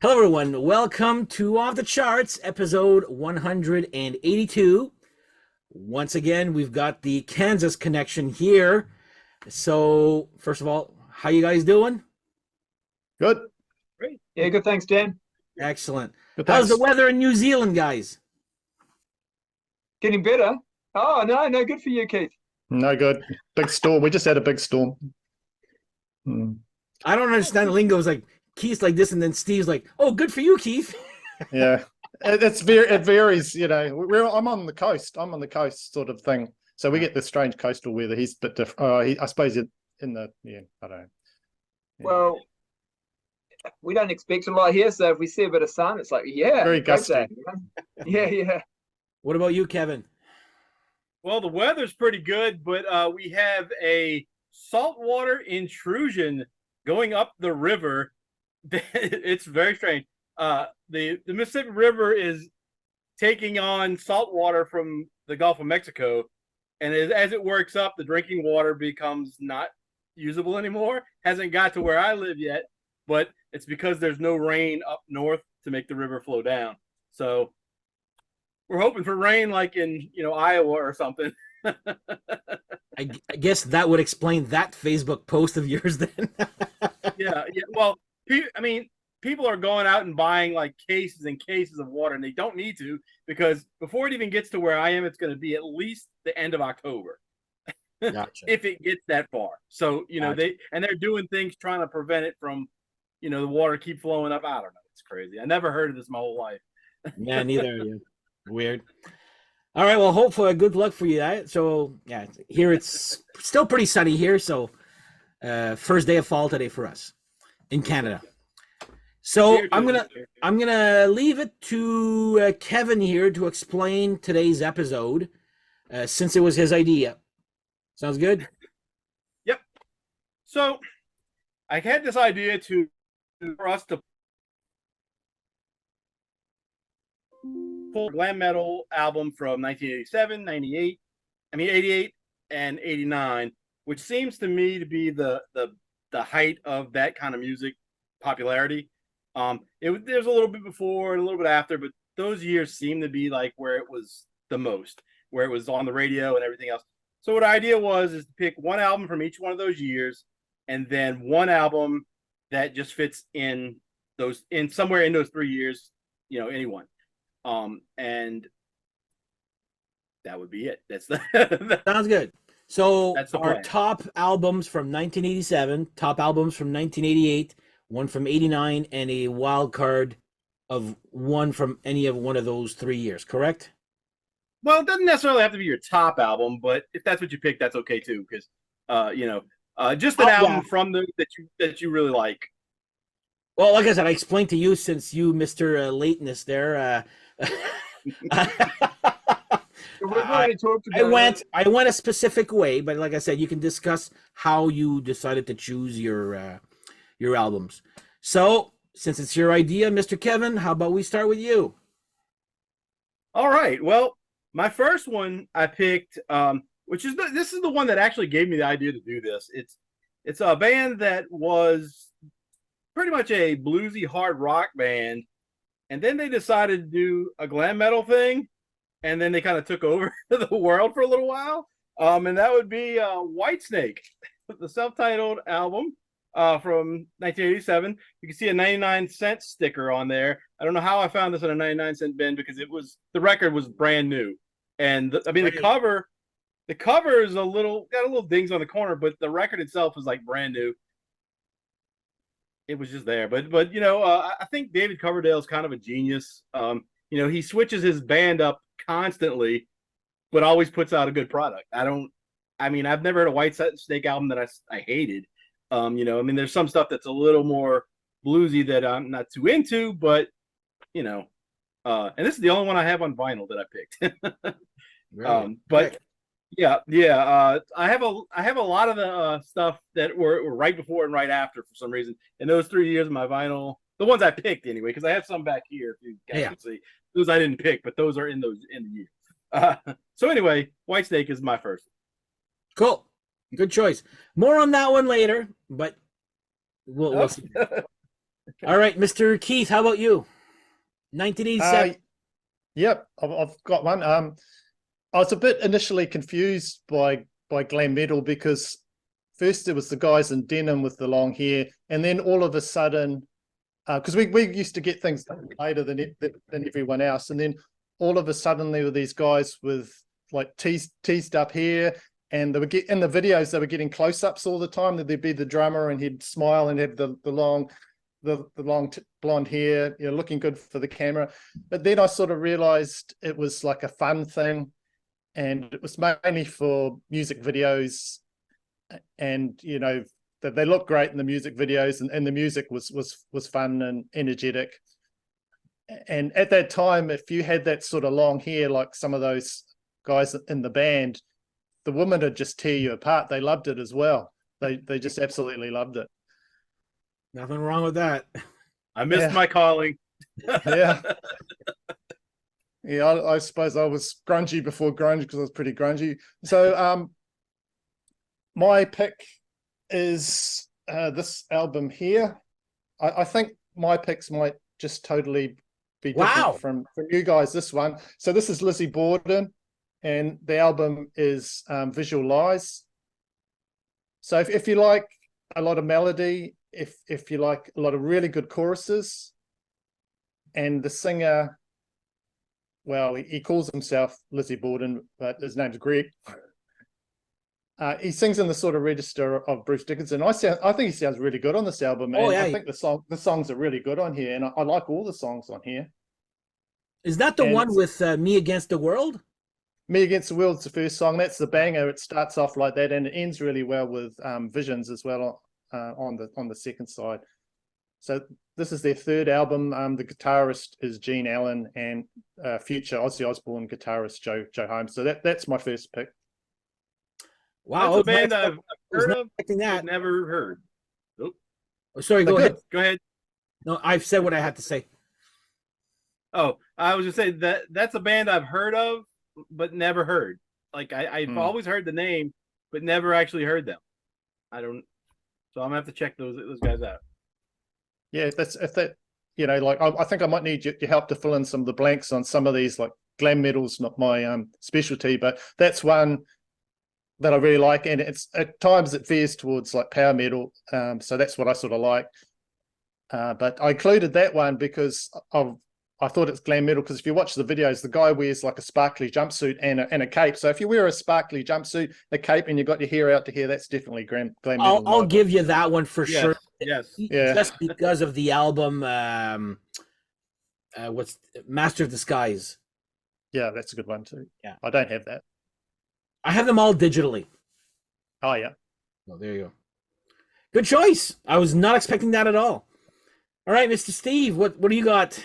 Hello, everyone. Welcome to Off the Charts, episode 182. Once again, we've got the Kansas connection here. So, first of all, how you guys doing? Good. Great. Yeah, good. Thanks, Dan. Excellent. Good. How's the Thanks. weather in New Zealand, guys? Getting better. Oh, no, good for you, Keith. No good. Big storm. We just had a big storm. Hmm. I don't understand the lingo. It's like Keith's like this, and then Steve's like, "Oh, good for you, Keith." Yeah, it varies. I'm on the coast. I'm on the coast, sort of thing. So we get the strange coastal weather. He's a bit different. I suppose in the I don't know. Yeah. Well, we don't expect a lot here, so if we see a bit of sun, it's like, yeah, Very great gusty. day. Yeah. What about you, Kevin? Well, the weather's pretty good, but we have a saltwater intrusion going up the river. It's very strange. The Mississippi River is taking on salt water from the Gulf of Mexico, and as it works up, the drinking water becomes not usable anymore. Hasn't got to where I live yet, but it's because there's no rain up north to make the river flow down. So we're hoping for rain like in Iowa or something. I guess that would explain that Facebook post of yours then. Yeah. Well, I mean, people are going out and buying like cases and cases of water, and they don't need to, because before it even gets to where I am, it's going to be at least the end of October. Gotcha. If it gets that far. So, Gotcha. they're doing things trying to prevent it from, the water keep flowing up. I don't know. It's crazy. I never heard of this my whole life. Yeah, neither are you. Weird. All right, well, hopefully good luck for you. So, yeah, here it's still pretty sunny here. So, first day of fall today for us in Canada. So I'm gonna leave it to Kevin here to explain today's episode, since it was his idea. Sounds good? Yep. So I had this idea for us to pull a glam metal album from 1987, 88, and 89, which seems to me to be the height of that kind of music popularity. There's a little bit before and a little bit after, but those years seem to be like where it was the most, where it was on the radio and everything else. So what the idea is to pick one album from each one of those years, and then one album that just fits in somewhere in those 3 years, any one. And that would be it. That's Sounds good. So That's the our plan. top albums from 1987, top albums from 1988, one from 89, and a wild card of one from any of one of those 3 years, correct? Well, it doesn't necessarily have to be your top album, but if that's what you pick, that's okay too, because just an album Yeah. from those that you really like. Well, like I said, I explained to you, since you, Mr. Lateness there, So we've already talked I about went a specific way, but like I said, you can discuss how you decided to choose your albums. So, since it's your idea, Mr. Kevin, how about we start with you? All right. Well, my first one I picked, this is the one that actually gave me the idea to do this. It's a band that was pretty much a bluesy hard rock band, and then they decided to do a glam metal thing, and then they kind of took over the world for a little while. And that would be Whitesnake, the self-titled album from 1987. You can see a 99-cent sticker on there. I don't know how I found this in a 99-cent bin, because the record was brand new. And the cover is got a little dings on the corner, but the record itself is like brand new. It was just there, but I think David Coverdale is kind of a genius. He switches his band up constantly, but always puts out a good product. I've never heard a Whitesnake album that I hated. There's some stuff that's a little more bluesy that I'm not too into, but and this is the only one I have on vinyl that I picked. Really? But yeah. I have a lot of the stuff that were right before and right after for some reason. In those 3 years of my vinyl, the ones I picked anyway, because I have some back here. If you guys can see, those I didn't pick, but those are in the year. So anyway, Whitesnake is my first. Cool. Good choice. More on that one later, but we'll see. All right, Mr. Keith, how about you? 1987. Yep, I've got one. I was a bit initially confused by glam metal because first it was the guys in denim with the long hair, and then all of a sudden, because we used to get things later than everyone else, and then all of a sudden there were these guys with like teased up hair, and they would get in the videos they were getting close-ups all the time. That there'd be the drummer and he'd smile and have the long blonde hair, looking good for the camera. But then I sort of realized it was like a fun thing, and it was mainly for music videos, and that they look great in the music videos, and the music was fun and energetic. And at that time, if you had that sort of long hair like some of those guys in the band, the women would just tear you apart. They loved it as well. They just absolutely loved it. Nothing wrong with that. I missed Yeah. my calling. Yeah. Yeah, I suppose I was grungy before grunge because I was pretty grungy. So my pick is this album here. I think my picks might just totally be different from you guys, this one. So this is Lizzie Borden, and the album is Visual Lies. So if you like a lot of melody, if you like a lot of really good choruses, and the singer, well, he calls himself Lizzie Borden, but his name's Greg. He sings in the sort of register of Bruce Dickinson. I think he sounds really good on this album, man. I think the songs are really good on here, and I like all the songs on here. Is that the one with Me Against the World? Me Against the World is the first song. That's the banger. It starts off like that, and it ends really well with Visions as well on the second side. So this is their third album. The guitarist is Gene Allen, and future Ozzy Osbourne guitarist Joe Holmes. So that's my first pick. Wow, that's a band I've heard of, that. Never heard. Nope. Oh, sorry, go ahead. Go ahead. No, I've said what I had to say. Oh, I was just saying that's a band I've heard of, but never heard. Like I've always heard the name, but never actually heard them. So I'm gonna have to check those guys out. Yeah, I think I might need your help to fill in some of the blanks on some of these. Like glam metal's not my specialty, but that's one that I really like, and it's at times it veers towards like power metal. So that's what I sort of like. But I included that one because I thought it's glam metal, because if you watch the videos, the guy wears like a sparkly jumpsuit and a cape. So if you wear a sparkly jumpsuit, a cape, and you got your hair out to here, that's definitely glam metal. I'll give you that one for sure. Yes. Yeah. Just because of the album, what's Master of Disguise? Yeah, that's a good one too. Yeah, I don't have that. I have them all digitally. Oh yeah. Oh, there you go. Good choice. I was not expecting that at all. All right, Mr. Steve, what do you got?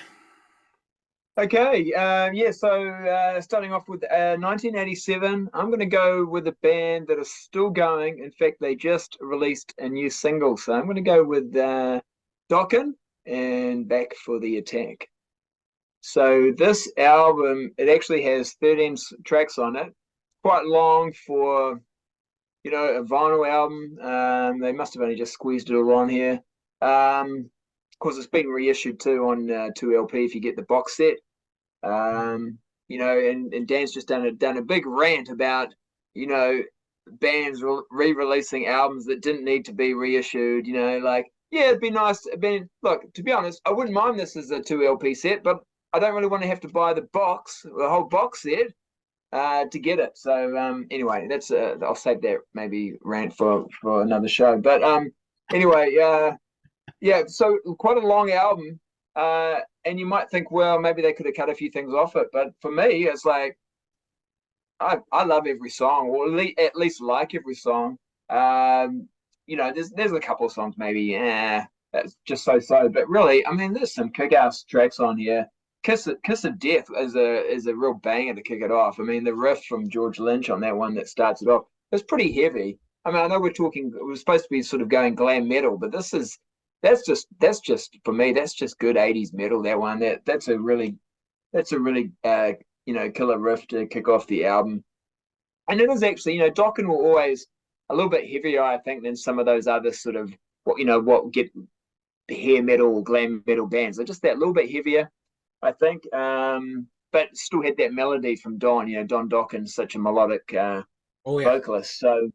Okay, so starting off with 1987, I'm going to go with a band that is still going. In fact, they just released a new single, so I'm going to go with Dokken and Back for the Attack. So this album, it actually has 13 tracks on it, quite long for, a vinyl album. They must have only just squeezed it all on here. Of course, it's been reissued too on 2LP if you get the box set. And Dan's just done a big rant about, bands re-releasing albums that didn't need to be reissued. It'd be nice. Look, to be honest, I wouldn't mind this as a 2LP set, but I don't really want to have to buy the whole box set to get it. So anyway, that's I'll save that maybe rant for another show. But anyway, so quite a long album. And you might think, well, maybe they could have cut a few things off it, but for me, it's like I love every song, or at least like every song. There's a couple of songs maybe, that's just so. But really, I mean, there's some kick-ass tracks on here. Kiss of Death is a real banger to kick it off. I mean, the riff from George Lynch on that one that starts it off, it's pretty heavy. I mean, I know we're supposed to be sort of going glam metal, but that's just for me, that's just good 80s metal. That one, that's a really killer riff to kick off the album. And it is actually, Dokken were always a little bit heavier, I think, than some of those other sort of what get hair metal, glam metal bands. They're just that little bit heavier, I think. But still had that melody from Don. Don Dockin's such a melodic Oh yeah. vocalist. So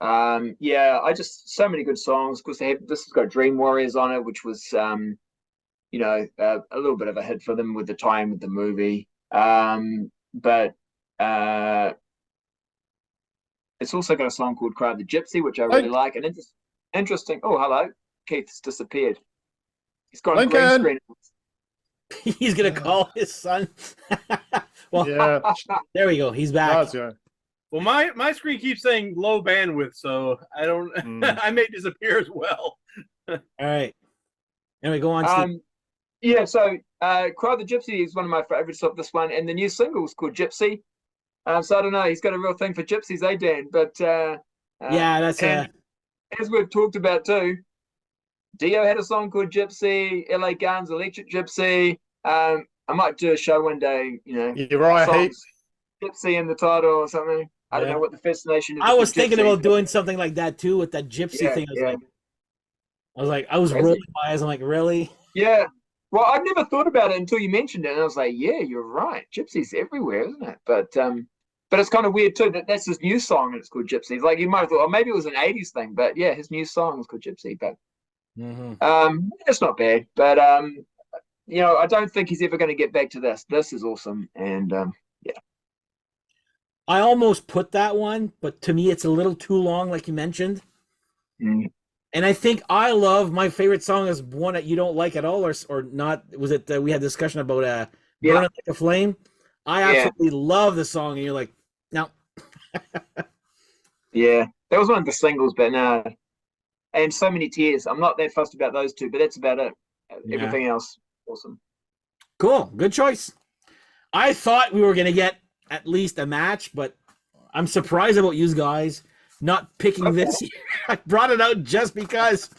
yeah, I just so many good songs. Of course, this has got Dream Warriors on it, which was a little bit of a hit for them with the time with the movie. But it's also got a song called Cry of the Gypsy, which I really like. And it's interesting. Oh, hello. Keith's disappeared. He's got a green screen. He's gonna call his son. Well, Yeah. there we go. He's back. Does, yeah. Well, my screen keeps saying low bandwidth, so I don't. I may disappear as well. All right. Anyway, go on, Steve. Yeah, so Cry of the Gypsy is one of my favorites of this one, and the new single is called Gypsy. So I don't know, he's got a real thing for gypsies, Dan? But yeah, that's as we've talked about too, Dio had a song called Gypsy, LA Guns, Electric Gypsy. I might do a show one day, You're right, Gypsy in the title or something. I don't know what the fascination is. I was thinking about doing something like that too with that gypsy thing. I was rolling my eyes. I'm like, really? Yeah. Well, I'd never thought about it until you mentioned it, and I was like, yeah, you're right. Gypsy's everywhere, isn't it? But it's kind of weird too that that's his new song and it's called Gypsy. Like you might have thought, oh, maybe it was an '80s thing, but yeah, his new song is called Gypsy. But it's not bad. But I don't think he's ever going to get back to this. This is awesome, and yeah. I almost put that one, but to me, it's a little too long, like you mentioned. Mm. And I think I love my favorite song is one that you don't like at all, or not. Was it we had a discussion about Burn It Like a Flame? I absolutely love the song, and you're like, no. Yeah, that was one of the singles, but no. And So Many Tears. I'm not that fussed about those two, but that's about it. Everything else, awesome. Cool, good choice. I thought we were gonna get at least a match, but I'm surprised about you guys not picking this year. I brought it out just because.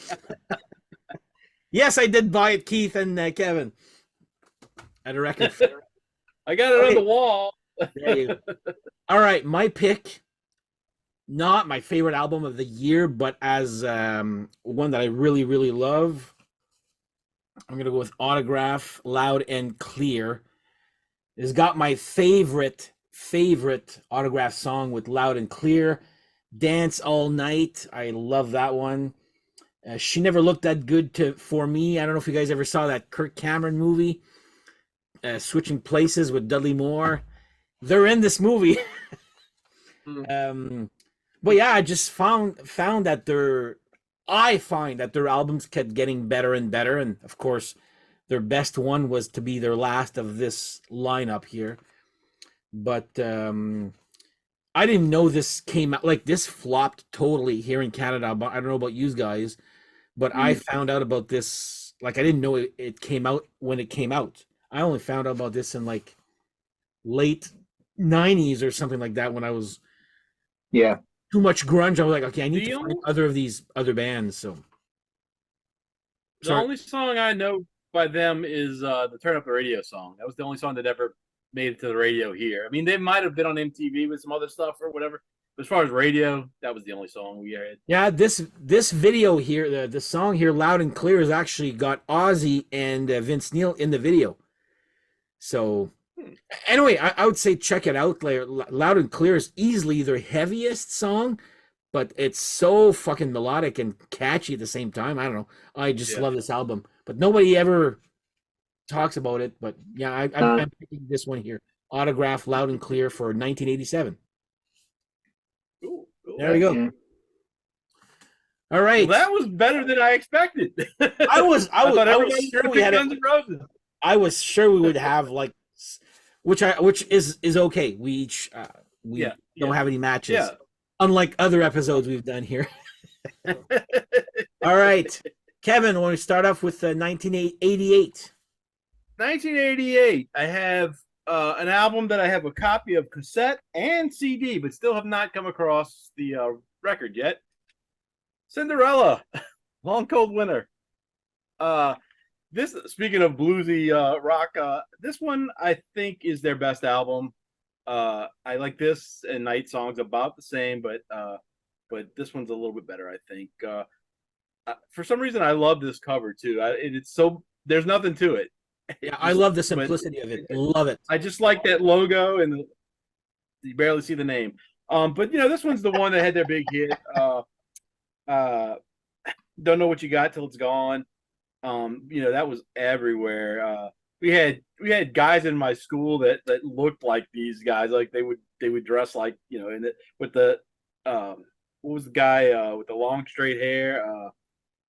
Yes, I did buy it, Keith and Kevin, at a record fair. I got it on the wall. There you go. All right, my pick, not my favorite album of the year, but as one that I really, really love. I'm going to go with Autograph, Loud and Clear. It's got my favorite Autograph song with Loud and Clear. Dance All Night. I love that one. She Never Looked That Good for Me. I don't know if you guys ever saw that Kirk Cameron movie, Switching Places with Dudley Moore. They're in this movie. But yeah, I just found that I find that their albums kept getting better and better, and of course, their best one was to be their last of this lineup here. But I didn't know this came out, like this flopped totally here in Canada. But I don't know about you guys, but I found out about this, like I didn't know it came out when it came out. I only found out about this in like late 90s or something like that when I was too much grunge. I was like, okay, I need to find other of these other bands. So the only song I know by them is the Turn Up the Radio song. That was the only song that ever made it to the radio here. I mean, they might have been on MTV with some other stuff or whatever. But as far as radio, that was the only song we had. Yeah, this video here, the song here, Loud and Clear, has actually got Ozzy and Vince Neil in the video. So anyway, I would say check it out. Loud and Clear is easily their heaviest song, but it's so fucking melodic and catchy at the same time. I don't know. I just love this album, but nobody ever talks about it. But yeah, I'm picking this one here. Autograph, Loud and Clear for 1987. Cool. There we go. All right. Well, that was better than I expected. I was sure we would have like, which is okay. We each don't have any matches. Yeah. Unlike other episodes we've done here. All right. Kevin, when we start off with 1988. 1988. I have an album that I have a copy of cassette and CD, but still have not come across the record yet. Cinderella, Long Cold Winter. This, speaking of bluesy rock, this one I think is their best album. I like this and Night Song's about the same, but this one's a little bit better, I think. for some reason I love this cover too. It's so there's nothing to it. Yeah, I love the simplicity of it. Love it. I just like that logo, and you barely see the name. But this one's the one that had their big hit. Don't know what you got till it's gone. That was everywhere. We had guys in my school that looked like these guys. Like they would dress like with the what was the guy with the long straight hair?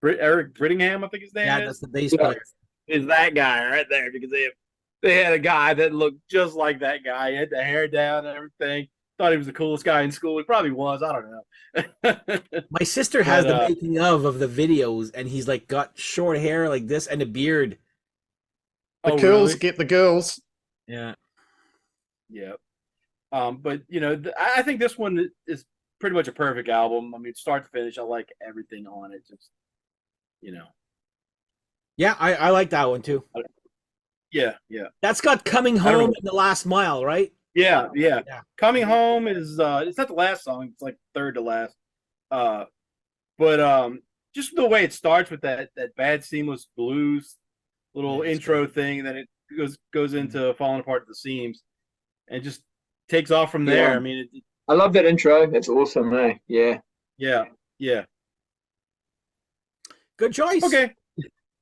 Eric Brittingham, I think his name Yeah, is. that's the bass player. Is that guy right there, because they had a guy that looked just like that guy. He had the hair down and everything. Thought he was the coolest guy in school. He probably was. I don't know. My sister has But, the making of the videos, and he's like got short hair like this and a beard. The Oh, girls really? get the girls. Yeah. Yeah. But I think this one is pretty much a perfect album. I mean, start to finish, I like everything on it. Just Yeah, I like that one too. yeah. That's got Coming I don't Home know. in the Last Mile, right? Yeah. Yeah. Coming Home is it's not the last song, it's like third to last. But just the way it starts with that bad seamless blues little Yeah, it's intro thing, and then it goes into Falling Apart at the Seams, and just takes off from there. Yeah. I mean, I love that intro. That's awesome, eh? Yeah. yeah. Good choice. Okay.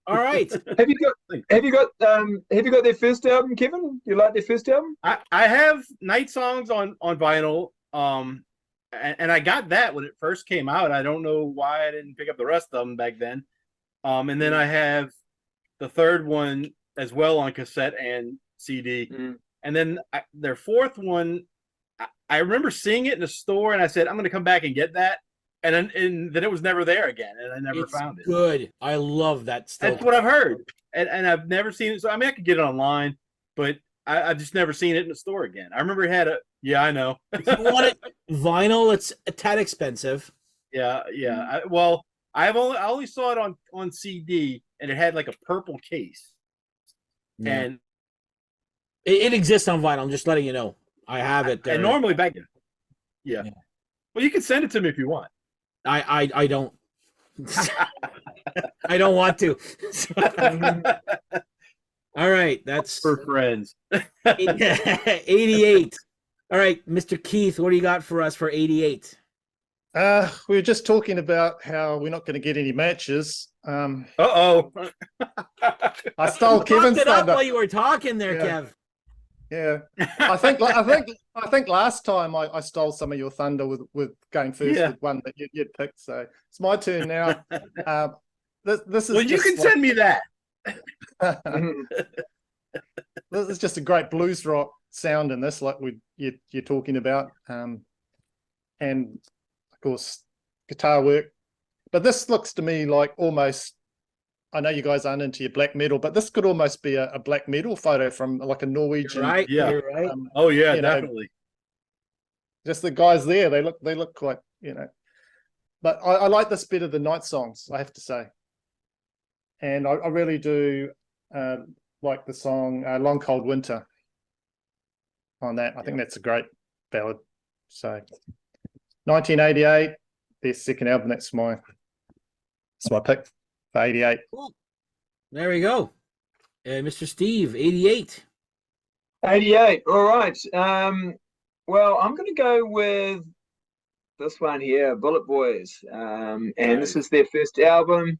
All right. Have you got their first album, Kevin? You like their first album? I have Night Songs on vinyl. And I got that when it first came out. I don't know why I didn't pick up the rest of them back then. And then I have the third one as well on cassette and CD. And then their fourth one, I remember seeing it in the store, and I said, I'm going to come back and get that. And then it was never there again, and I never found it. Good. I love that stuff. That's what I've heard. And I've never seen it. So, I mean, I could get it online, but I've just never seen it in the store again. I remember it had yeah, I know. If you want it vinyl, it's a tad expensive. Yeah. I only saw it on CD, and it had like a purple case. Yeah. And it exists on vinyl. I'm just letting you know. I have it. And normally back then. Yeah. Well, you can send it to me if you want. I don't. I don't want to. All right, that's for friends. 88. All right, Mr. Keith, what do you got for us for 88? We were just talking about how we're not going to get any matches. Uh-oh. I stole Kevin's it up thunder. while you were talking there, Kev. Yeah, I think last time I stole some of your thunder with going first with one that you'd picked. So it's my turn now. This is well, you can send me that. This is just a great blues rock sound in this, like you're talking about, and of course guitar work. But this looks to me like almost. I know you guys aren't into your black metal, but this could almost be a black metal photo from like a Norwegian. You're right. Yeah. You're right. Oh yeah, definitely. Just the guys there, they look quite, But I like this better than Night Songs, I have to say. And I really do like the song Long Cold Winter on that. I think that's a great ballad. So 1988, their second album, that's my pick for 88. Cool. There we go. Mr. Steve, 88. 88. All right. Well, I'm going to go with this one here, Bullet Boys. And this is their first album.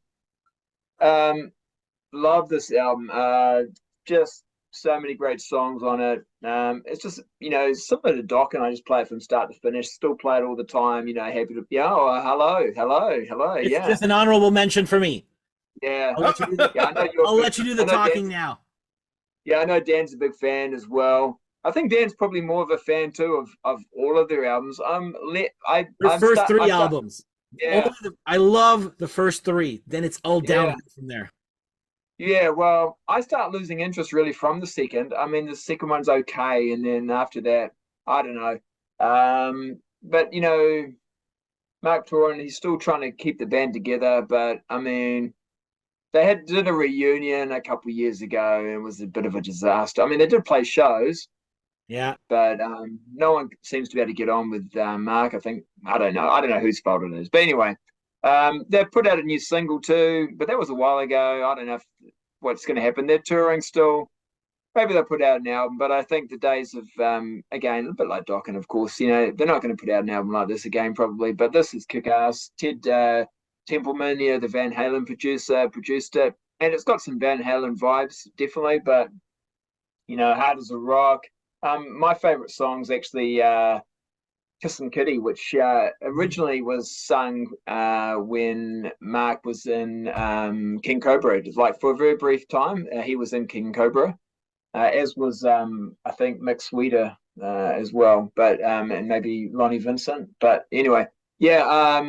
Love this album. Just so many great songs on it. It's just, similar to Doc, and I just play it from start to finish. Still play it all the time. Happy to. Hello. It's just an honorable mention for me. Yeah. I'll let you do the talking now. Yeah, I know Dan's a big fan as well. I think Dan's probably more of a fan too of all of their albums. The first three albums. Yeah. I love the first three. Then it's all down from there. Yeah, well, I start losing interest really from the second. I mean, the second one's okay, and then after that, I don't know. But Mark Toran, he's still trying to keep the band together. But I mean, they did a reunion a couple of years ago, and it was a bit of a disaster. I mean, they did play shows. Yeah. But no one seems to be able to get on with Mark. I don't know whose fault it is. But anyway, They've put out a new single too, but that was a while ago. I don't know what's going to happen. They're touring still. Maybe they'll put out an album, but I think the days of again, a bit like Dokken, of course, you know, they're not going to put out an album like this again, probably. But this is kick-ass. Ted Templeman, you know, the Van Halen producer, produced it, and it's got some Van Halen vibes, definitely. But you know, hard as a rock. My favorite song's actually Kissin' Kitty, which originally was sung when Mark was in King Cobra. Like for a very brief time, he was in King Cobra, as was I think Mick Sweeter as well, but and maybe Lonnie Vincent. But anyway, yeah,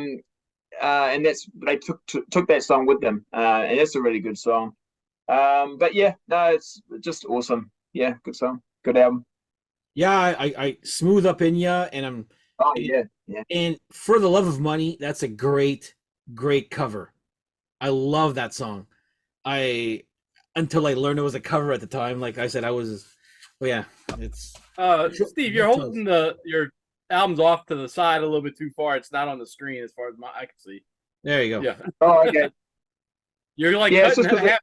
and they took that song with them, and it's a really good song. But yeah, no, it's just awesome. Yeah, good song, good album. Yeah, I smooth up in ya, and I'm. Oh yeah, yeah. And For the Love of Money, that's a great cover. I love that song. Until I learned it was a cover at the time. Like I said, I was. Oh yeah, it's. Steve, you're holding your albums off to the side a little bit too far. It's not on the screen as far as I can see. There you go. Yeah. Oh, okay. You're like Yeah, cutting that half.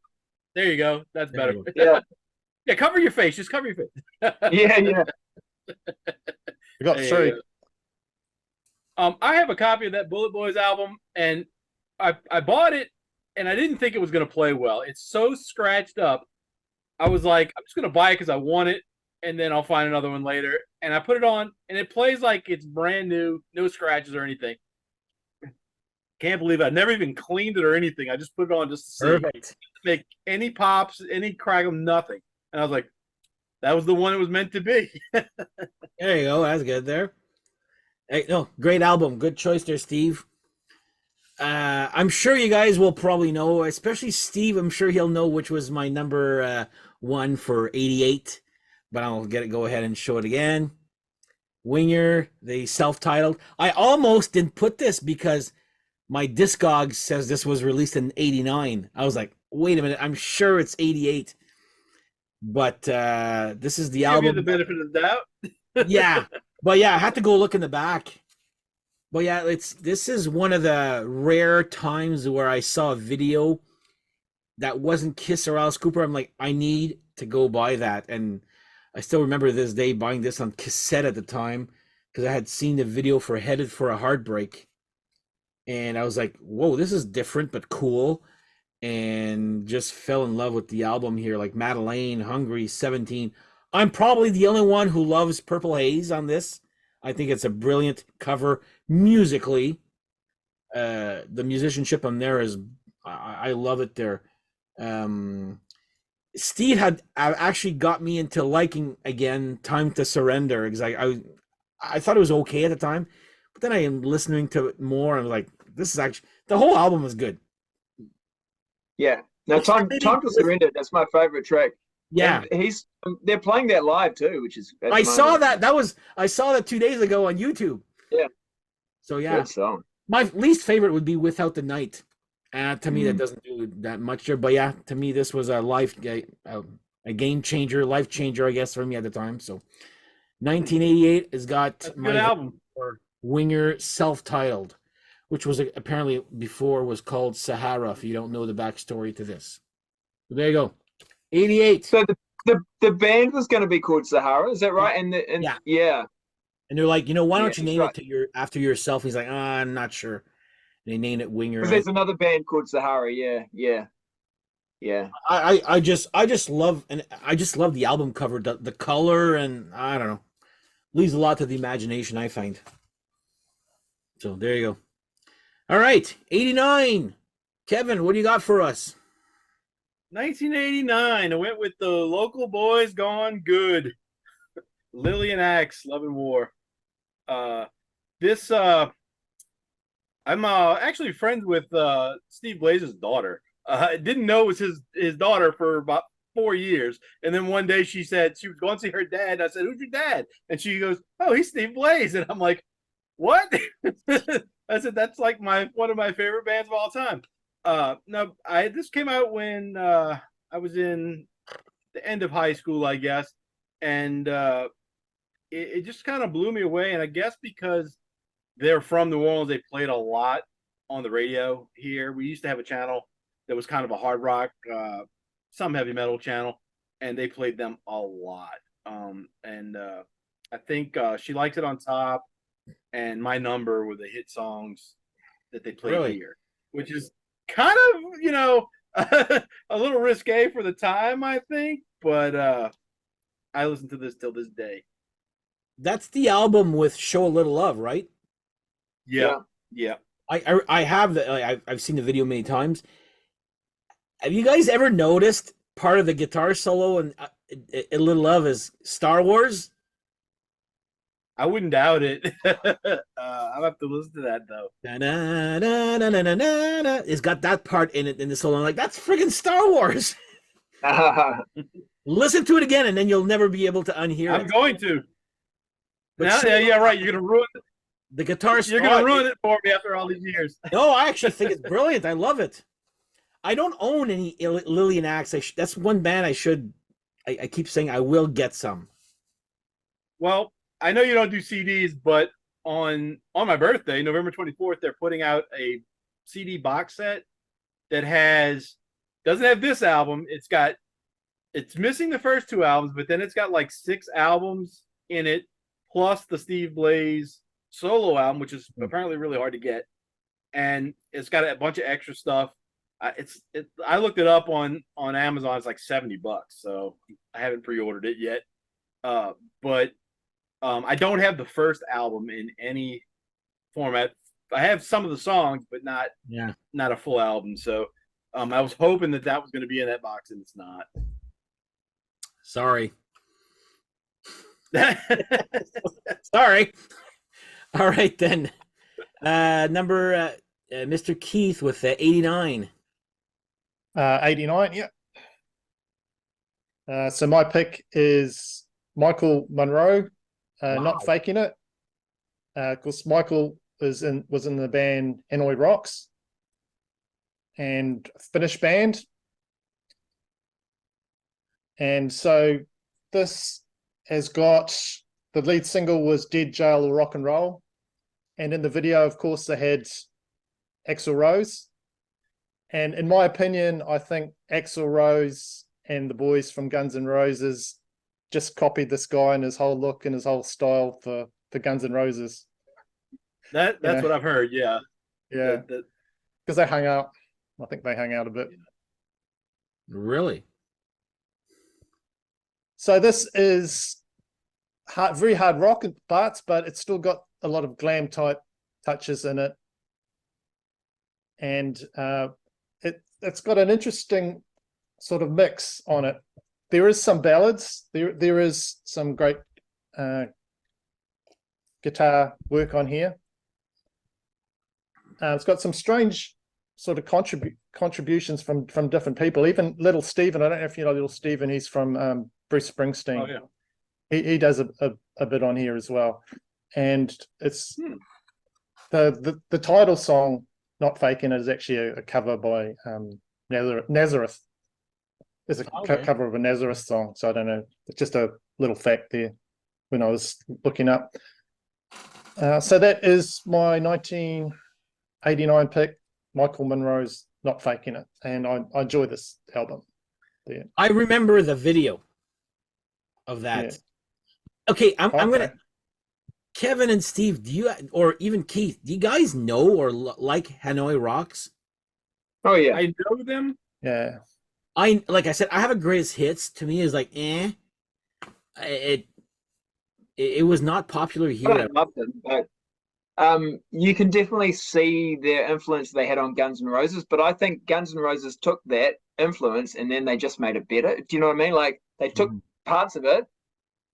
There you go. That's better. Yeah. Yeah, cover your face. Just cover your face. Yeah, yeah. We got three. I have a copy of that Bullet Boys album, and I bought it, and I didn't think it was going to play well. It's so scratched up. I was like, I'm just going to buy it because I want it, and then I'll find another one later. And I put it on, and it plays like it's brand new, no scratches or anything. Can't believe it. I never even cleaned it or anything. I just put it on just to see. Perfect. Make any pops, any crack, nothing. And I was like, that was the one it was meant to be. There you go. That's good there. Hey, no, great album. Good choice there, Steve. I'm sure you guys will probably know, especially Steve. I'm sure he'll know which was my number one for 88. But I'll go ahead and show it again. Winger, the self-titled. I almost didn't put this because my Discogs says this was released in 89. I was like, wait a minute, I'm sure it's 88. But this is the Give album. you the benefit of the doubt. Yeah. But yeah, I had to go look in the back. But yeah, this is one of the rare times where I saw a video that wasn't Kiss or Alice Cooper. I'm like, I need to go buy that. And I still remember this day buying this on cassette at the time because I had seen the video for Headed for a Heartbreak. And I was like, whoa, this is different but cool. And just fell in love with the album here, like Madeleine, Hungry, 17. I'm probably the only one who loves Purple Haze on this. I think it's a brilliant cover musically. The musicianship on there is, I love it there. Steve had actually got me into liking again Time to Surrender because I thought it was okay at the time, but then I am listening to it more and I'm like, this is actually, the whole album is good. Yeah. No, time to Surrender. That's my favorite track. Yeah, and they're playing that live too, which is. I saw that. I saw that 2 days ago on YouTube. Yeah. So yeah, good song. My least favorite would be Without the Night. To me, that doesn't do that much there. But yeah, to me, this was a game changer, life changer, I guess, for me at the time. So 1988 has got That's a good album. Winger self-titled, which was apparently before was called Sahara, if you don't know the backstory to this. So there you go. 88. So the band was going to be called Sahara, is that right? Yeah. And they're like, why don't you name it after yourself? He's like, I'm not sure. And they named it Winger. Because there's another band called Sahara. Yeah. I just love the album cover, the color, and I don't know, leaves a lot to the imagination, I find. So there you go. All right, 89. Kevin, what do you got for us? 1989. I went with the Local Boys Gone Good. Lillian Axe, Love and War. I'm actually friends with Steve Blaze's daughter. I didn't know it was his daughter for about 4 years. And then one day she said she was going to see her dad. I said, who's your dad? And she goes, oh, he's Steve Blaze. And I'm like, what? I said, that's like one of my favorite bands of all time. No, this came out when I was in the end of high school, I guess. And it just kind of blew me away. And I guess because they're from New Orleans, they played a lot. on the radio here. We used to have a channel that was kind of a hard rock, some heavy metal channel, and they played them a lot. I think She Likes It on Top and My Number were the hit songs that they played Really? here, which is kind of, a little risque for the time, I think, but I listen to this till this day. That's the album with "Show a Little Love," right? Yeah. Yeah. I have I've seen the video many times. Have you guys ever noticed part of the guitar solo and "A Little Love" is Star Wars? I wouldn't doubt it. I'll have to listen to that though. Da-na-na-na-na-na-na. It's got that part in it in the solo. I'm like, that's friggin' Star Wars. Listen to it again, and then you'll never be able to unhear I'm it. going to. But Yeah, right. You're gonna ruin it. the guitar. You're gonna ruin it for me after all these years. No, I actually think it's brilliant. I love it. I don't own any Lillian Axe. That's one band I should. I keep saying I will get some. Well, I know you don't do CDs, but on my birthday, November 24th, they're putting out a CD box set that doesn't have this album. It's missing the first two albums, but then it's got like 6 albums in it, plus the Steve Blaze solo album, which is apparently really hard to get. And it's got a bunch of extra stuff. I looked it up on Amazon. It's like $70, so I haven't pre-ordered it yet. But I don't have the first album in any format. I have some of the songs, but not a full album. So I was hoping that was going to be in that box, and it's not. Sorry. Sorry. All right then. Number Mr. Keith with 89. 89, yeah. So my pick is Michael Monroe, Not Faking It. Because Michael was in the band Hanoi Rocks, and Finnish band. And so this has got, the lead single was Dead, Jail or Rock and Roll. And in the video, of course, they had Axl Rose. And in my opinion, I think Axl Rose and the boys from Guns N' Roses just copied this guy and his whole look and his whole style for Guns N' Roses. That's what I've heard, yeah. Yeah. Because they hung out. I think they hung out a bit. Really? So this is very hard rock parts, but it's still got a lot of glam type touches in it. And it's got an interesting sort of mix on it. There is some ballads. There is some great guitar work on here. It's got some strange sort of contributions from different people. Even Little Steven, I don't know if you know Little Steven, he's from Bruce Springsteen. Oh, yeah. He does a bit on here as well. And it's the title song, Not Faking It, is actually a cover by Nazareth. It's a cover of a Nazareth song. So I don't know. It's just a little fact there when I was looking up. So that is my 1989 pick, Michael Monroe's Not Faking It. And I enjoy this album. Yeah. I remember the video of that. Yeah. Okay, I'm gonna. Kevin and Steve, do you, or even Keith, do you guys know or like Hanoi Rocks? Oh yeah, I know them. Yeah, like I said, I have a greatest hits. To me, is like it was not popular here. I loved it, but you can definitely see their influence they had on Guns N' Roses. But I think Guns N' Roses took that influence and then they just made it better. Do you know what I mean? Like they took parts of it.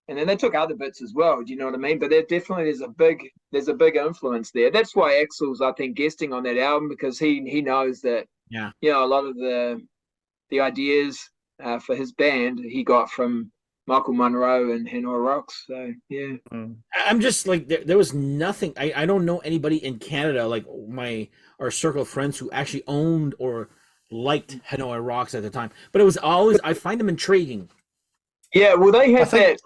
And then they took other bits as well. Do you know what I mean? But there's a big influence there. That's why Axl's, I think, guesting on that album, because he knows that a lot of the ideas for his band he got from Michael Monroe and Hanoi Rocks. So yeah. I'm just like there was nothing. I don't know anybody in Canada like our circle of friends who actually owned or liked Hanoi Rocks at the time. But it was always, I find them intriguing. Yeah, well they had that.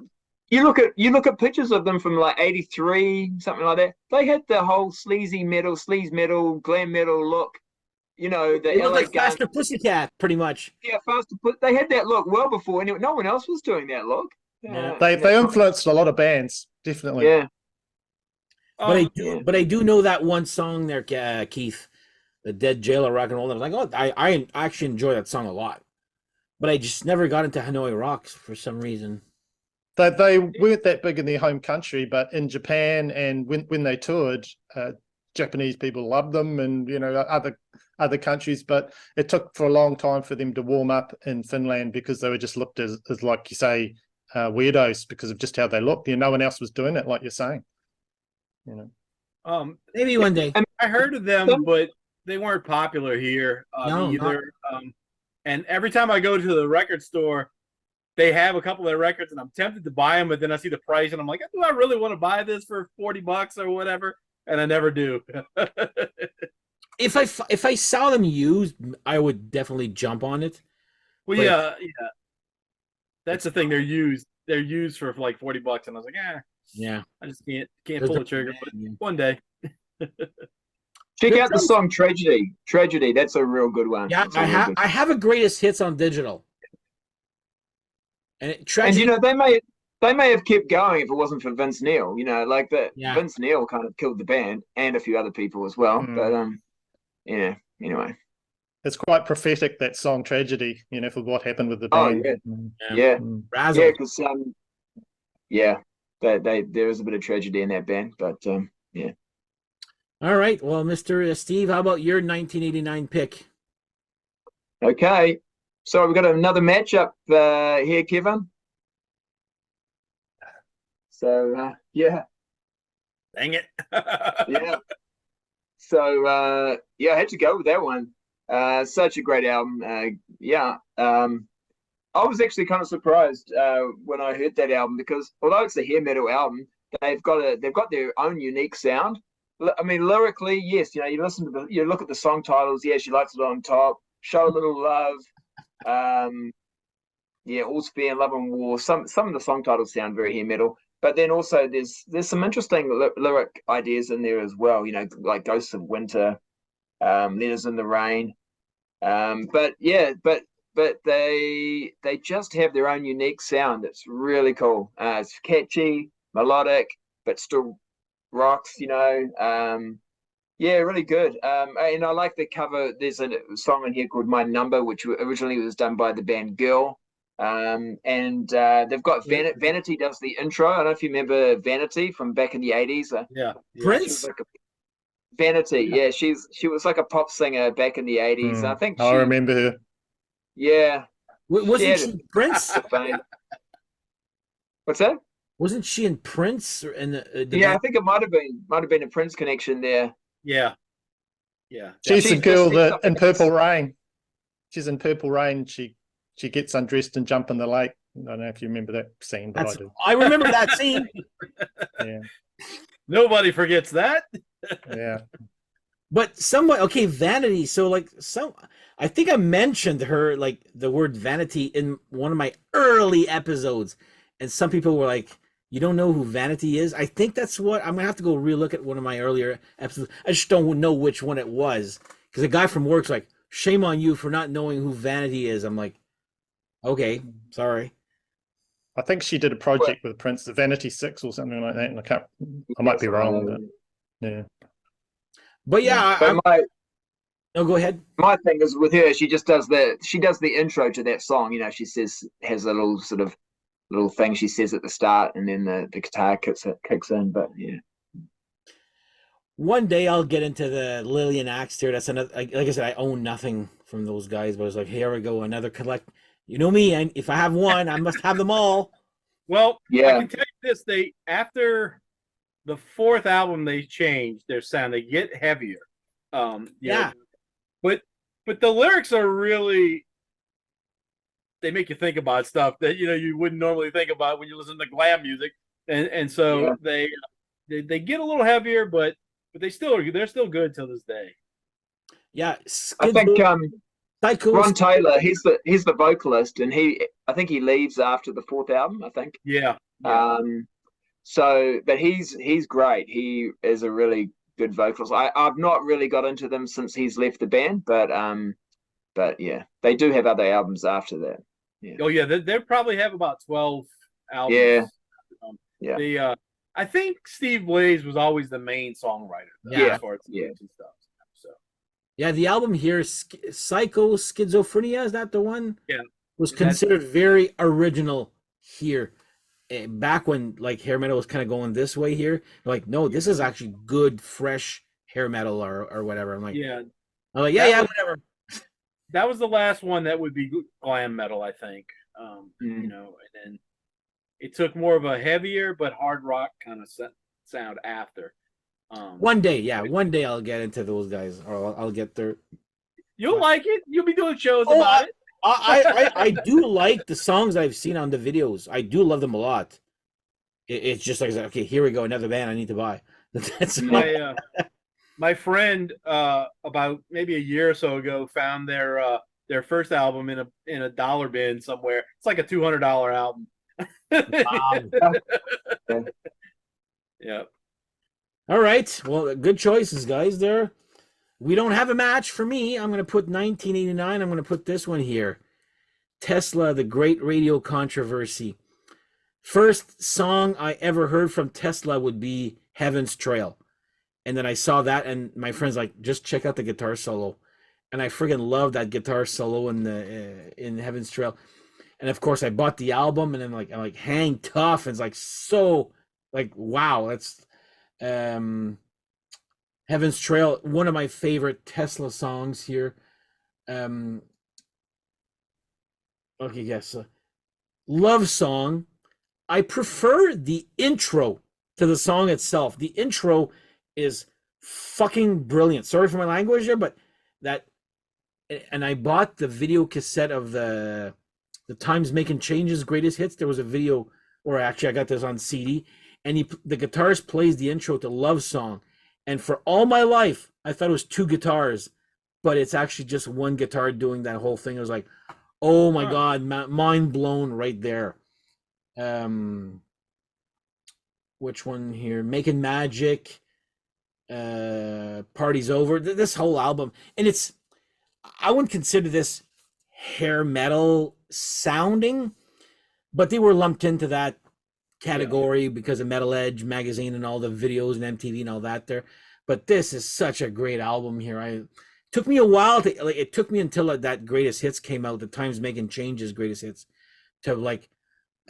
you look at pictures of them from like '83, something like that. They had the whole sleaze metal, glam metal look. You know, the They look LA like Gun. Faster Pussycat, pretty much. Yeah, fast to put. They had that look well before anyone. No one else was doing that look. Yeah. In They that time. influenced a lot of bands, definitely. Yeah, Um, But I do know that one song there, Keith, the Dead Jailer Rock and Roll. I was like, oh, I actually enjoy that song a lot, but I just never got into Hanoi Rocks for some reason. They weren't that big in their home country, but in Japan and when they toured, Japanese people loved them, and other countries. But it took for a long time for them to warm up in Finland because they were just looked as like you say, weirdos because of just how they looked. No one else was doing it, like you're saying. Maybe one day. I heard of them, but they weren't popular here No, either. And every time I go to the record store, they have a couple of their records, and I'm tempted to buy them, but then I see the price, and I'm like, do I really want to buy this for $40 or whatever? And I never do. If I saw them used, I would definitely jump on it. Well, But- yeah. That's the thing. They're used for like $40, and I was like, Yeah. I just can't pull the trigger. But one day. check out the song "Tragedy." Tragedy. That's a real good one. Yeah, That's a real good- I have a greatest hits on digital. And And tragedy. they may have kept going if it wasn't for Vince Neil. Like that. Yeah. Vince Neil kind of killed the band and a few other people as well. Mm. But yeah. Anyway. It's quite prophetic, that song "Tragedy," for what happened with the Oh, band. yeah. Yeah. Mm. Razzle. Yeah, because there is a bit of tragedy in that band, but yeah. All right. Well, Mr. Steve, how about your 1989 pick? Okay, so we've got another matchup here, Kevin. So yeah, Dang it. yeah. So I had to go with that one. Such a great album. I was actually kind of surprised when I heard that album because although it's a hair metal album, they've got their own unique sound. I mean, lyrically, yes, you look at the song titles. Yeah, She Likes It on Top, Show a Little Love, All's Fair in Love and War. Some of the song titles sound very hair metal, but then also there's some interesting lyric ideas in there as well. Like Ghosts of Winter, Letters in the Rain. But they just have their own unique sound. It's really cool. It's catchy, melodic, but still rocks. Really good. And I like the cover. There's a song in here called "My Number," which originally was done by the band Girl. And they've got Vanity does the intro. I don't know if you remember Vanity from back in the 80s. Yeah. Prince? Vanity, yeah, she was like a pop singer back in the 80s. I think I remember her. Yeah. Wasn't she Prince? What's that? Wasn't she in Prince? Or in the Yeah, I think it might have been a Prince connection there. Yeah. Yeah. She's the She's girl just- that in Purple Rain. She's in Purple Rain. She gets undressed and jump in the lake. I don't know if you remember that scene, but I do. I remember that scene. Yeah, Nobody forgets that. yeah. But somewhat okay, Vanity. So I think I mentioned her like the word vanity in one of my early episodes, and some people were like, "You don't know who Vanity is?" I think that's what I'm gonna have to go relook at one of my earlier episodes. I just don't know which one it was because a guy from work's like, "Shame on you for not knowing who Vanity is." I'm like, "Okay, sorry." I think she did a project with Prince, the Vanity Six or something like that, and I might be wrong, but yeah. But yeah, But go ahead. my thing is with her, she does the intro to that song. She has a little sort of little thing she says at the start, and then the guitar kicks in. But yeah. One day I'll get into the Lillian Axter. That's another. Like I said, I own nothing from those guys, but I was like, here we go, another collect. You know me, and if I have one, I must have them all. Well, Yeah. I can tell you this: after the fourth album, they changed their sound. They get heavier. Yeah. But the lyrics are really, they make you think about stuff that you wouldn't normally think about when you listen to glam music, and so they get a little heavier, but they're still good till this day. Yeah, I think Psycho. Ron Taylor, he's the vocalist, and I think he leaves after the fourth album. I think. Yeah. Yeah. So, but he's great. He is a really good vocalist. I've not really got into them since he's left the band, but yeah, they do have other albums after that. Yeah, Oh yeah, they probably have about 12 yeah, albums. yeah, The I think Steve Blaze was always the main songwriter though, Yeah. as far as Yeah. and stuff. So Yeah, the album here, Psycho Schizophrenia, is that the one? yeah, Was that's considered very original here. Back when like hair metal was kind of going this way here, like no, this is actually good, fresh hair metal or whatever. yeah. I'm like, yeah, That yeah, was- whatever. That was the last one that would be glam metal, I think. Mm. You know, and then it took more of a heavier but hard rock kind of sound after. One day I'll get into those guys, or I'll get their. You'll like it. You'll be doing shows Oh, about it. I do like the songs I've seen on the videos. I do love them a lot. It's just like, okay, here we go, another band I need to buy. That's My friend about maybe a year or so ago found their first album in a dollar bin somewhere. It's like a $200 album. Yeah. All right. Well, good choices, guys. There. We don't have a match for me. I'm going to put 1989. I'm going to put this one here. Tesla, the Great Radio Controversy. First song I ever heard from Tesla would be Heaven's Trail. And then I saw that, and my friend's like, just check out the guitar solo. And I friggin' love that guitar solo in Heaven's Trail. And of course, I bought the album, and then I'm like, hang tough. And it's like so, like, wow, that's Heaven's Trail, one of my favorite Tesla songs here. Okay, yes, love song. I prefer the intro to the song itself. The intro is fucking brilliant. Sorry for my language there, but that, and I bought the video cassette of the Times Making Changes Greatest Hits. There was a video, or actually I got this on CD, and the guitarist plays the intro to Love Song. And for all my life, I thought it was two guitars, but it's actually just one guitar doing that whole thing. I was like, oh my God, mind blown right there. Which one here? Making Magic, Party's Over. This whole album, and I wouldn't consider this hair metal sounding, but they were lumped into that category because of Metal Edge magazine and all the videos and MTV and all that there. But this is such a great album here. It took me a while to like. It took me until that Greatest Hits came out, the Times Making Changes Greatest Hits, to like,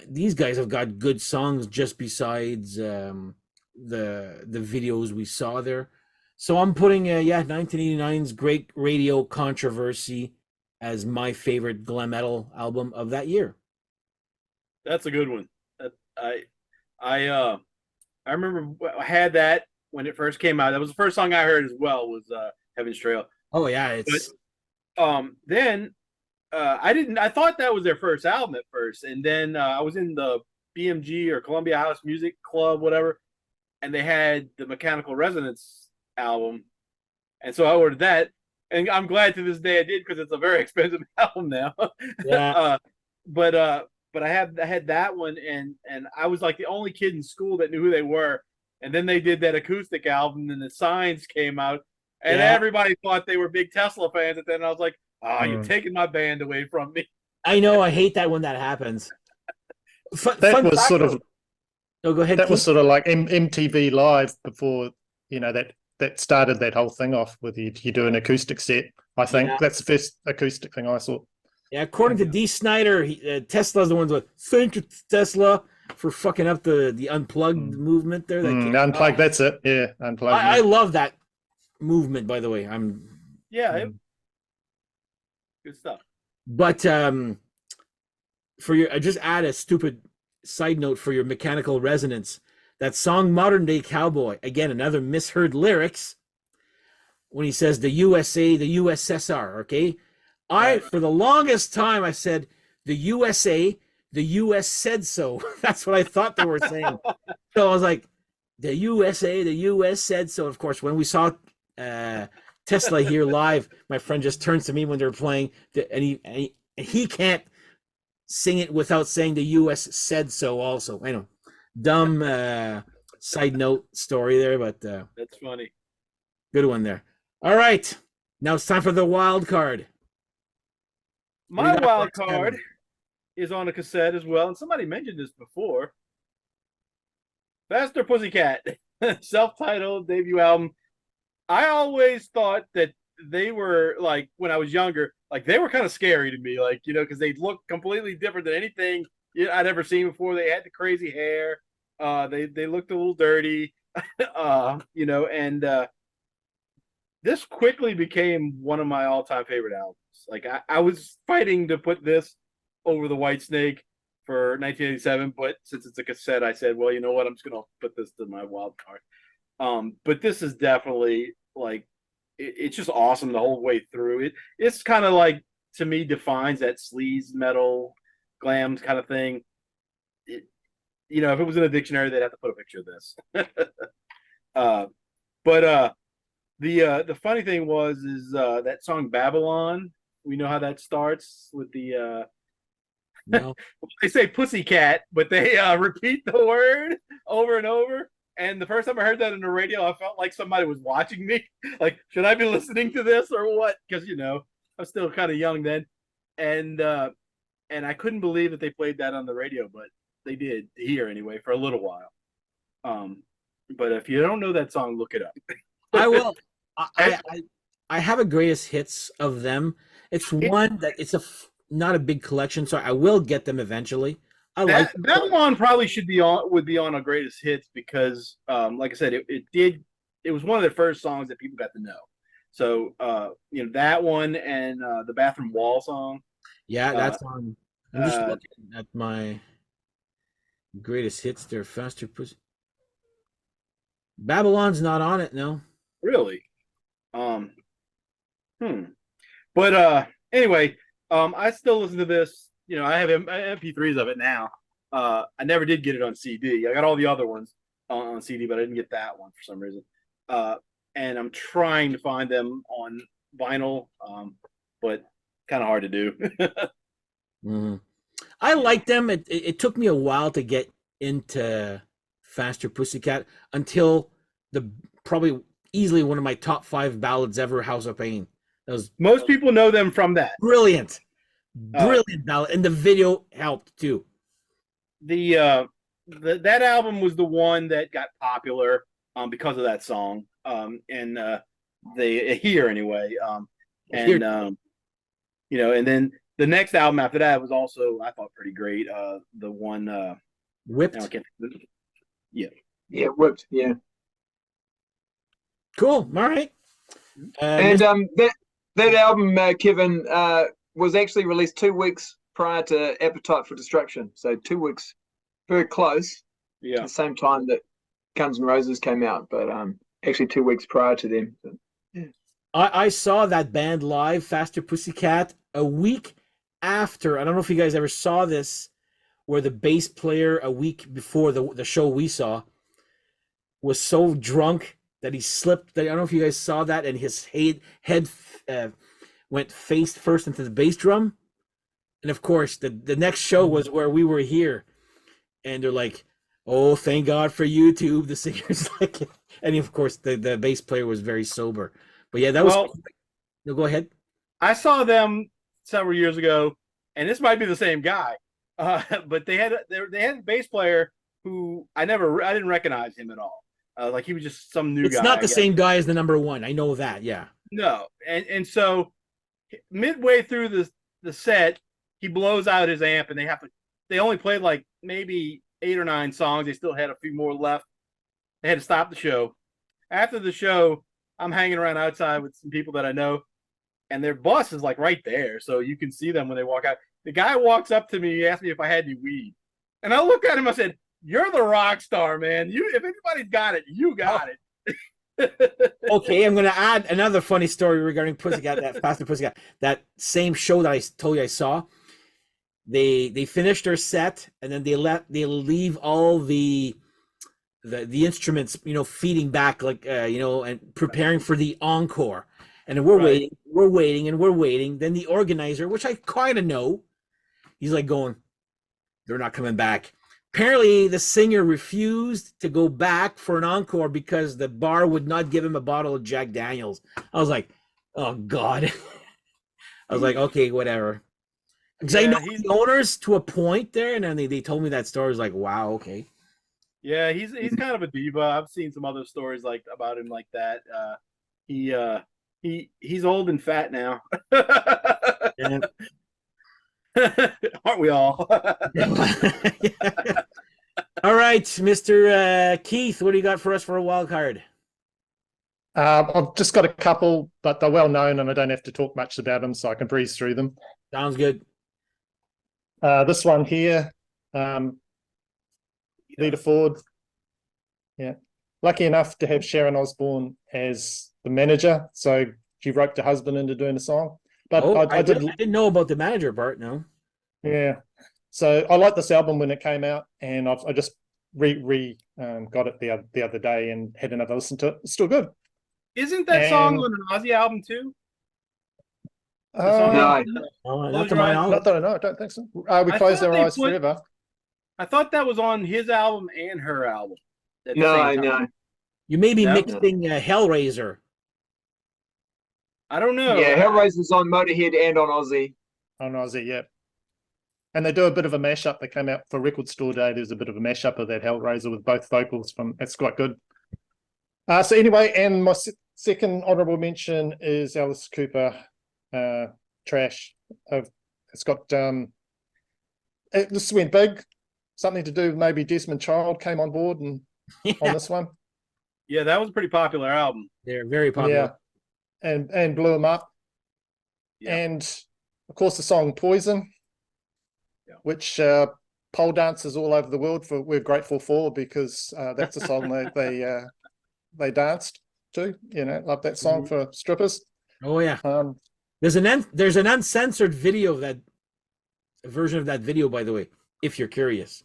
these guys have got good songs just besides the videos we saw there. So I'm putting 1989's Great Radio Controversy as my favorite glam metal album of that year. That's a good one. I remember I had that when it first came out. That was the first song I heard as well, was Heaven's Trail. Oh yeah, it's then I thought that was their first album at first, and then I was in the BMG or Columbia House Music Club, whatever, and they had the Mechanical Resonance album, and so I ordered that, and I'm glad to this day I did, because it's a very expensive album now. Yeah. But I had that one, and I was like the only kid in school that knew who they were, and then they did that acoustic album, and the Signs came out, and everybody thought they were big Tesla fans, and then I was like, you're taking my band away from me. I know, I hate that when that happens. That was sort of. Oh, go ahead. That was sort of like MTV Live before, that started that whole thing off with you do an acoustic set. I think that's the first acoustic thing I saw. Yeah, according to D. Snyder, Tesla's the ones with thank you, Tesla, for fucking up the unplugged movement there. Unplugged, that's it. Yeah, unplugged. I love that movement, by the way. Good stuff. But I just add a stupid side note for your Mechanical Resonance. That song Modern Day Cowboy, again, another misheard lyrics when he says the USA, the USSR, okay? For the longest time, I said the USA, the US said so. That's what I thought they were saying. So I was like, the USA, the US said so. Of course, when we saw Tesla here live, my friend just turns to me when they're playing, and he can't sing it without saying the US said so also. I know. dumb side note story there, but That's funny. good one there. All right, now it's time for the wild card. What do My you got wild for us, card Kevin? is on a cassette as well, and somebody mentioned this before. Faster Pussycat, self-titled debut album. I always thought that they were like when I was younger, like they were kind of scary to me, like because they looked completely different than anything I'd ever seen before. They had the crazy hair, they looked a little dirty, and this quickly became one of my all-time favorite albums. Like I was fighting to put this over the White Snake for 1987, but since it's a cassette, I said, well, you know what, I'm just gonna put this to my wild card. But this is definitely like it's just awesome the whole way through. It's kind of like to me defines that sleaze metal glam kind of thing. If it was in a dictionary, they'd have to put a picture of this. But the funny thing is that song Babylon. We know how that starts with the No. they say pussycat, but they repeat the word over and over. And the first time I heard that on the radio, I felt like somebody was watching me. Like, should I be listening to this or what? Because I was still kind of young then, and I couldn't believe that they played that on the radio, but they did here anyway for a little while. But if you don't know that song, look it up. I will. I have a greatest hits of them. It's one that not a big collection, so I will get them eventually. I like that one probably would be on a greatest hits because, like I said, it was one of the first songs that people got to know. So that one and the Bathroom Wall song. Yeah, that's on. I'm just looking at my greatest hits there. Faster Pussy. Babylon's not on it, no. Really? But anyway, I still listen to this. I have MP3s of it now. I never did get it on CD. I got all the other ones on CD, but I didn't get that one for some reason. And I'm trying to find them on vinyl, but kind of hard to do. Mm-hmm. I like them. It took me a while to get into Faster Pussycat until probably easily one of my top 5 ballads ever, House of Pain. Most people know them from that. Brilliant ballad, and the video helped too. That album was the one that got popular because of that song, and they here anyway, and then the next album after that was also I thought pretty great. The one Whipped. Yeah, Whipped. Yeah. Cool. All right. And that album, Kevin, was actually released 2 weeks prior to Appetite for Destruction. So 2 weeks, very close. Yeah. At the same time that Guns N' Roses came out, but actually 2 weeks prior to them. So, yeah. I saw that band live, Faster Pussycat, a week after. I don't know if you guys ever saw this, where the bass player a week before the show we saw was so drunk that he slipped. I don't know if you guys saw that, and his head went face first into the bass drum. And of course, the next show was where we were here, and they're like, "Oh, thank God for YouTube." The singer's like, and of course, the bass player was very sober. But yeah, that was. No, go ahead. I saw them several years ago, and this might be the same guy, but they had a bass player who I didn't recognize him at all. Like he was just some new guy. It's not the same guy as the number one. I know that. Yeah. No, and so midway through the set, he blows out his amp, and they only played like maybe 8 or 9 songs. They still had a few more left. They had to stop the show. After the show, I'm hanging around outside with some people that I know, and their bus is like right there, so you can see them when they walk out. The guy walks up to me, he asked me if I had any weed, and I look at him, I said, "You're the rock star, man. If anybody's got it, you got it." Okay, I'm gonna add another funny story regarding Pussycat, that Faster Pussycat. That same show that I told you I saw. They finished their set, and then they leave all the instruments, feeding back, like and preparing for the encore. And we're waiting. Then the organizer, which I kind of know, he's like going, "They're not coming back. apparently the singer refused to go back for an encore because the bar would not give him a bottle of Jack Daniels. I was like, oh God. I was like, okay, whatever. Because I know the owners to a point there, and then they told me that story. I was like, wow, okay. Yeah, he's kind of a diva. I've seen some other stories like about him like that. He's old and fat now. Yeah. Aren't we all? All right, Mr. Keith, what do you got for us for a wild card? I've just got a couple, but they're well known and I don't have to talk much about them, so I can breeze through them. Sounds good. This one here, Lita Ford. Yeah. Lucky enough to have Sharon Osbourne as the manager, so she roped her husband into doing the song. But I didn't know about the manager part, no. Yeah. So I liked this album when it came out, and I just got it the other day and had another listen to it. It's still good. Isn't that song on an Ozzy album too? No. Not to my knowledge. Not that I know. I don't think so. We Close Our Eyes Forever. I thought that was on his album and her album. No. You may be mixing Hellraiser. I don't know. Yeah, Hellraiser's on Motorhead and on Ozzy. On Ozzy, yeah. And they do a bit of a mashup. They came out for Record Store Day. There's a bit of a mashup of that Hellraiser with both vocals from. It's quite good. So anyway, and my second honourable mention is Alice Cooper, Trash. It's got this went big. Something to do with maybe Desmond Child came on board and on this one. Yeah, that was a pretty popular album. They're very popular. Yeah, and blew them up. Yeah. And of course the song Poison, which pole dancers all over the world we're grateful for, because that's a song they danced to. Love that song for strippers. Oh yeah. There's an uncensored video of that version of that video, by the way, if you're curious.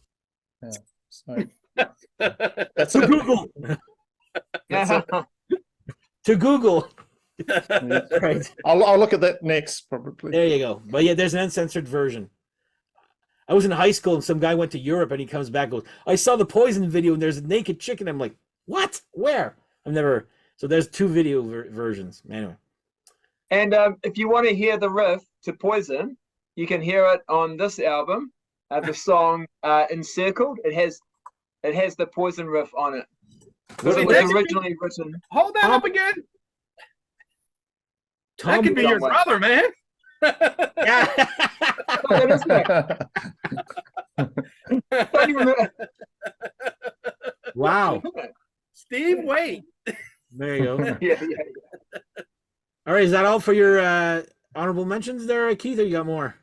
Yeah. So that's to Google. To Google. Right. I'll look at that next, probably. There you go. But yeah, there's an uncensored version. I was in high school and some guy went to Europe and he comes back and goes, I saw the Poison video and there's a naked chicken. I'm like, what? Where? So there's two video versions. Anyway. And if you want to hear the riff to Poison, you can hear it on this album. The song Encircled. It has the Poison riff on it. It was originally written. Hold that up again. That could be your brother, man. Yeah. That is wow. Steve, wait. There you go. Yeah. All right, is that all for your honorable mentions there, Keith, or you got more?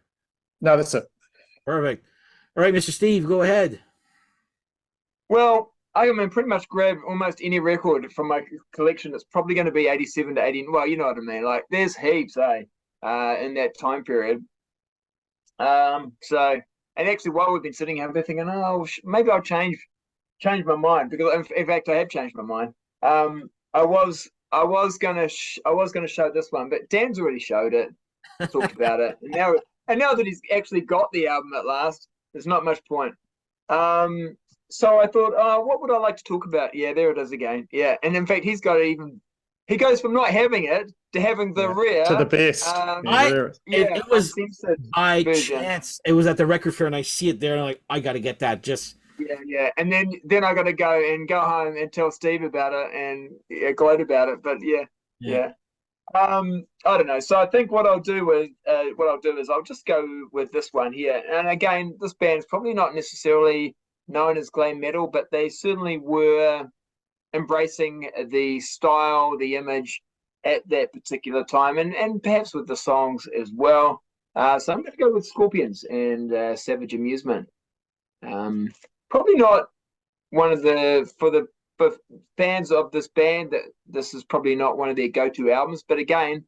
No, that's it. Perfect. All right, Mr. Steve, go ahead. Well, I can pretty much grab almost any record from my collection. It's probably going to be 87 to 80. Well, you know what I mean. Like, there's heaps, in that time period. And actually, while we've been sitting here, I've been thinking, maybe I'll change my mind, because in fact, I have changed my mind. I was gonna show this one, but Dan's already showed it, talked about it, and now that he's actually got the album at last, there's not much point. So I thought, what would I like to talk about? Yeah, there it is again. Yeah, and in fact, he's got it even. He goes from not having it to having the rare to the best. It was by version. Chance. It was at the record fair, and I see it there, and I'm like, I got to get that. Just yeah. And then I got to go home and tell Steve about it and gloat about it. But yeah. I don't know. So I think what I'll do is I'll just go with this one here. And again, this band's probably not necessarily known as glam metal, but they certainly were embracing the style, the image at that particular time, and perhaps with the songs as well. So I'm going to go with Scorpions and Savage Amusement. Probably not one of for fans of this band, that this is probably not one of their go-to albums, but again,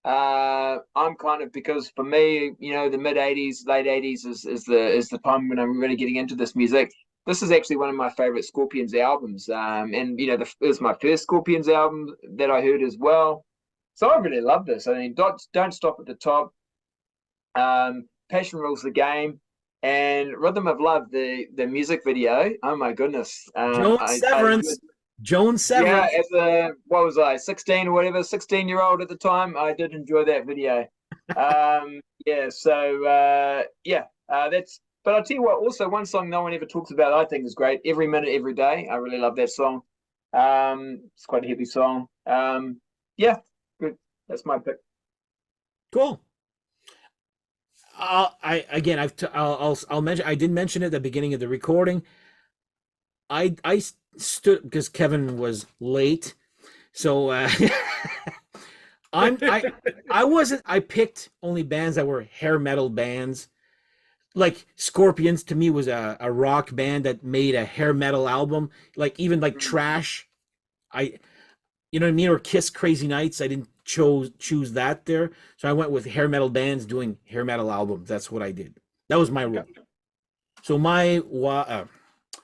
I'm kind of, because for me, the mid 80s, late 80s is the time when I'm really getting into this music. This is actually one of my favorite Scorpions albums, and it was my first Scorpions album that I heard as well. So I really love this. I mean, Don't Stop at the Top, Passion Rules the Game, And Rhythm of Love, the music video. Oh my goodness! Joan Severance. Joan Severance. Yeah, as a what was I, 16 or whatever, 16-year-old at the time, I did enjoy that video. Yeah, so that's. But I'll tell you what. Also, one song no one ever talks about, I think, is great. Every Minute, Every Day. I really love that song. It's quite a heavy song. Yeah, good. That's my pick. Cool. I'll mention. I did mention it at the beginning of the recording. I stood because Kevin was late, so I picked only bands that were hair metal bands. Like Scorpions to me was a rock band that made a hair metal album. Like even like Trash, you know what I mean, or Kiss Crazy Nights. I didn't choose that there, so I went with hair metal bands doing hair metal albums. That's what I did. That was my rule. So my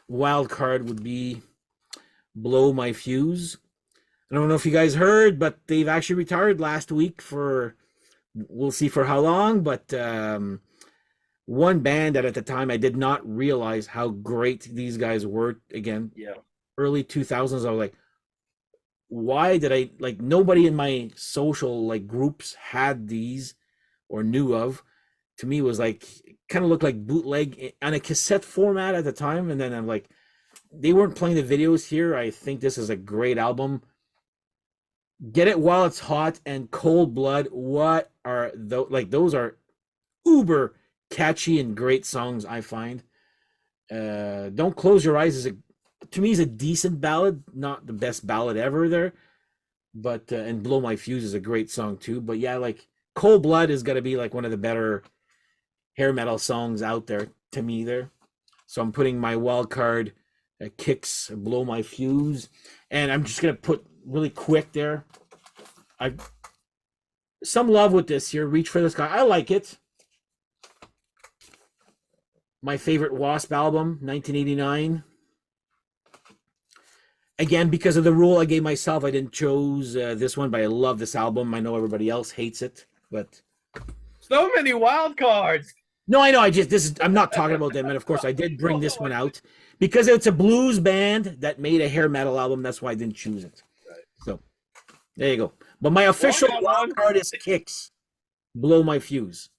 wild card would be Blow My Fuse. I don't know if you guys heard, but they've actually retired last week for, we'll see for how long, but one band that at the time I did not realize how great these guys were. Again, Yeah. Early 2000s, I was like, why did I, like, nobody in my social like groups had these or knew of. To me, it was like, kind of looked like bootleg on a cassette format at the time. And then I'm like, they weren't playing the videos here. I think this is a great album. Get It While It's Hot and Cold Blood. What are those? Like, those are uber catchy and great songs, I find. Don't Close Your Eyes to me is a decent ballad, not the best ballad ever there. But and Blow My Fuse is a great song too. But yeah, like Cold Blood is gonna be like one of the better hair metal songs out there to me there. So I'm putting my wild card Kicks Blow My Fuse, and I'm just gonna put really quick there. I some love with this here. Reach for the Sky. I like it. My favorite Wasp album, 1989. Again, because of the rule I gave myself, I didn't choose this one, but I love this album. I know everybody else hates it, but So many wild cards. no, I know. I'm not talking about them, and of course, I did bring this one out because it's a blues band that made a hair metal album. That's why I didn't choose it. Right. So there you go. But my official wild card is Kicks, Blow My Fuse.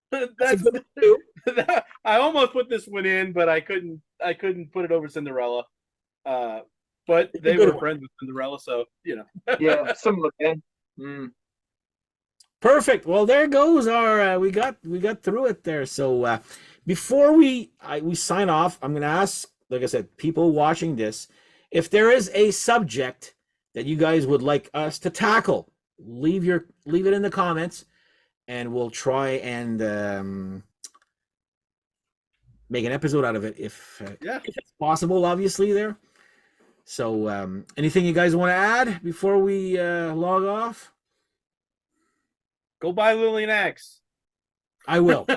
That's I almost put this one in, but I couldn't put it over Cinderella. But they were friends with Cinderella, so you know. Yeah, similar band. Mm. Perfect. Well, there goes our we got through it there. So before we sign off, I'm going to ask, like I said, people watching this, if there is a subject that you guys would like us to tackle, leave it in the comments, and we'll try and make an episode out of it if it's possible, obviously there. So anything you guys want to add before we log off? Go buy Lillian Axe. I will.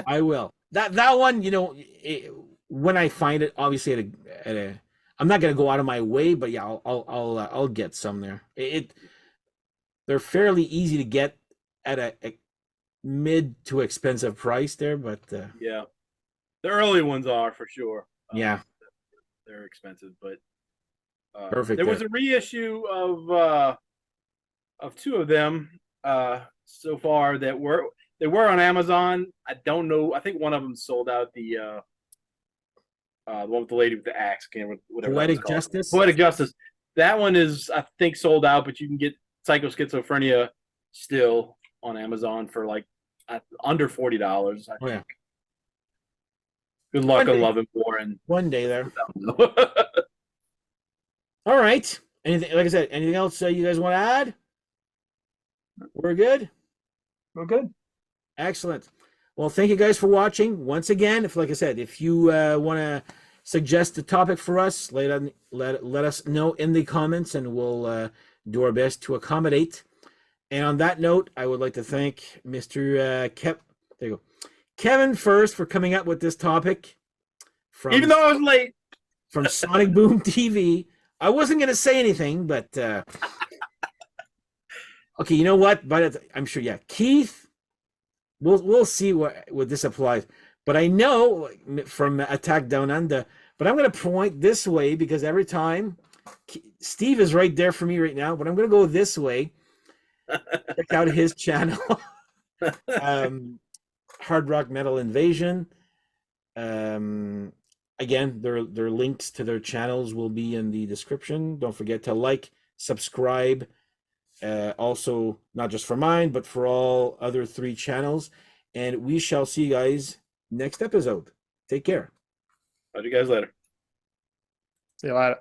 I will. That one, you know, when I find it, obviously at a I'm not gonna go out of my way, but yeah, I'll get some there. They're fairly easy to get at a mid to expensive price there, but yeah, the early ones are for sure. Yeah, they're expensive, but perfect. There was a reissue of two of them so far that were on Amazon. I don't know. I think one of them sold out. The one with the lady with the axe, whatever. Poetic Justice. Poetic Justice. That one is, I think, sold out, but you can get Psycho Schizophrenia still on Amazon for like under $40. I think. Yeah. Good luck on Love and War and one day there. All right. Anything? Like I said, anything else you guys want to add? We're good. We're good. Excellent. Well, thank you guys for watching. Once again, like I said, if you want to suggest a topic for us, let us know in the comments, and we'll do our best to accommodate. And on that note, I would like to thank Mr. Kevin first for coming up with this topic. Even though I was late. From Sonic Boom TV. I wasn't going to say anything, but okay, you know what? But I'm sure, yeah, Keith. We'll see what this applies. But I know from Attack Down Under, but I'm going to point this way because every time Steve is right there for me right now, but I'm going to go this way. Check out his channel, Hard Rock Metal Invasion. Again, their links to their channels will be in the description. Don't forget to like, subscribe. Also, not just for mine, but for all other 3 channels. And we shall see you guys next episode. Take care. Talk to you guys later. See you later.